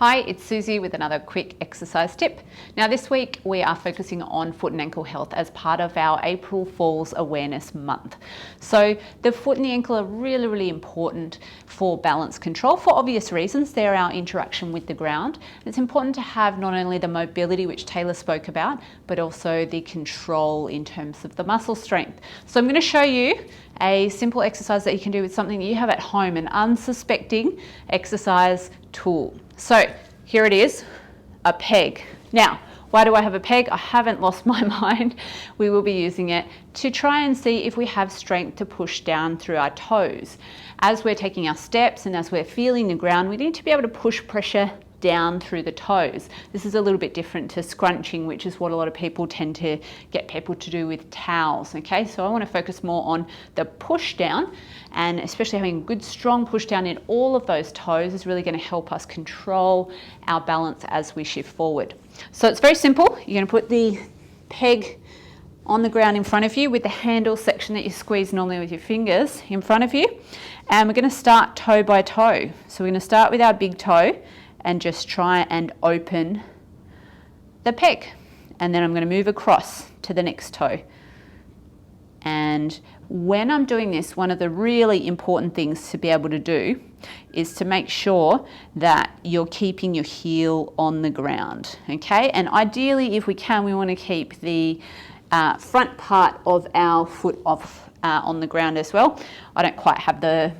Hi, it's Suzy with another quick exercise tip. Now this week we are focusing on foot and ankle health as part of our April Falls Awareness Month. So the foot and the ankle are really important for balance control for obvious reasons. They're our interaction with the ground. It's important to have not only the mobility, which Taylor spoke about, but also the control in terms of the muscle strength. So I'm going to show you a simple exercise that you can do with something that you have at home, an unsuspecting exercise tool. So here it is, a peg. Now, why do I have a peg? I haven't lost my mind. We will be using it to try and see if we have strength to push down through our toes. As we're taking our steps and as we're feeling the ground, we need to be able to push pressure down through the toes. This is a little bit different to scrunching, which is what a lot of people tend to get people to do with towels. Okay, so I want to focus more on the push down, and especially having a good strong push down in all of those toes is really going to help us control our balance as we shift forward. So it's very simple. You're going to put the peg on the ground in front of you with the handle section that you squeeze normally with your fingers in front of you, and we're going to start toe by toe. So we're going to start with our big toe and just try and open the peg. And then I'm going to move across to the next toe. And when I'm doing this, one of the really important things to be able to do is to make sure that you're keeping your heel on the ground, okay? And ideally, if we can, we want to keep the front part of our foot off on the ground as well. I don't quite have the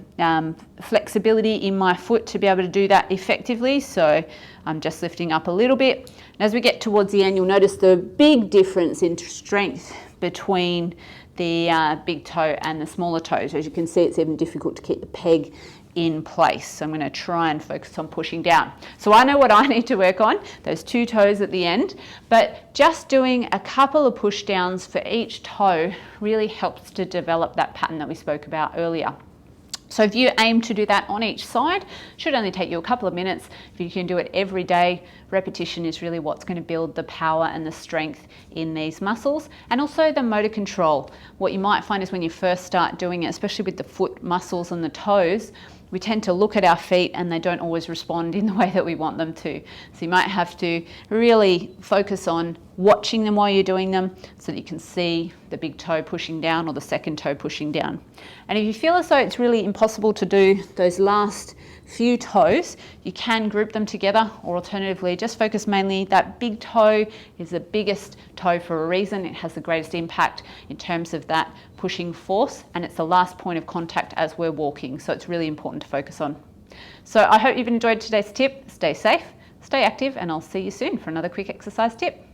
flexibility in my foot to be able to do that effectively, so I'm just lifting up a little bit. And as we get towards the end, you'll notice the big difference in strength between the big toe and the smaller toes. As you can see, it's even difficult to keep the peg in place. So I'm going to try and focus on pushing down. So I know what I need to work on, those two toes at the end, but just doing a couple of push downs for each toe really helps to develop that pattern that we spoke about earlier. So if you aim to do that on each side, it should only take you a couple of minutes. If you can do it every day, repetition is really what's going to build the power and the strength in these muscles, and also the motor control. What you might find is when you first start doing it, especially with the foot muscles and the toes, we tend to look at our feet and they don't always respond in the way that we want them to. So you might have to really focus on watching them while you're doing them so that you can see the big toe pushing down or the second toe pushing down. And if you feel as though it's really impossible to do those last few toes, you can group them together, or alternatively just focus mainly. That big toe is the biggest toe for a reason. It has the greatest impact in terms of that pushing force, and it's the last point of contact as we're walking, so it's really important to focus on. So I hope you've enjoyed today's tip. Stay safe, stay active, and I'll see you soon for another quick exercise tip.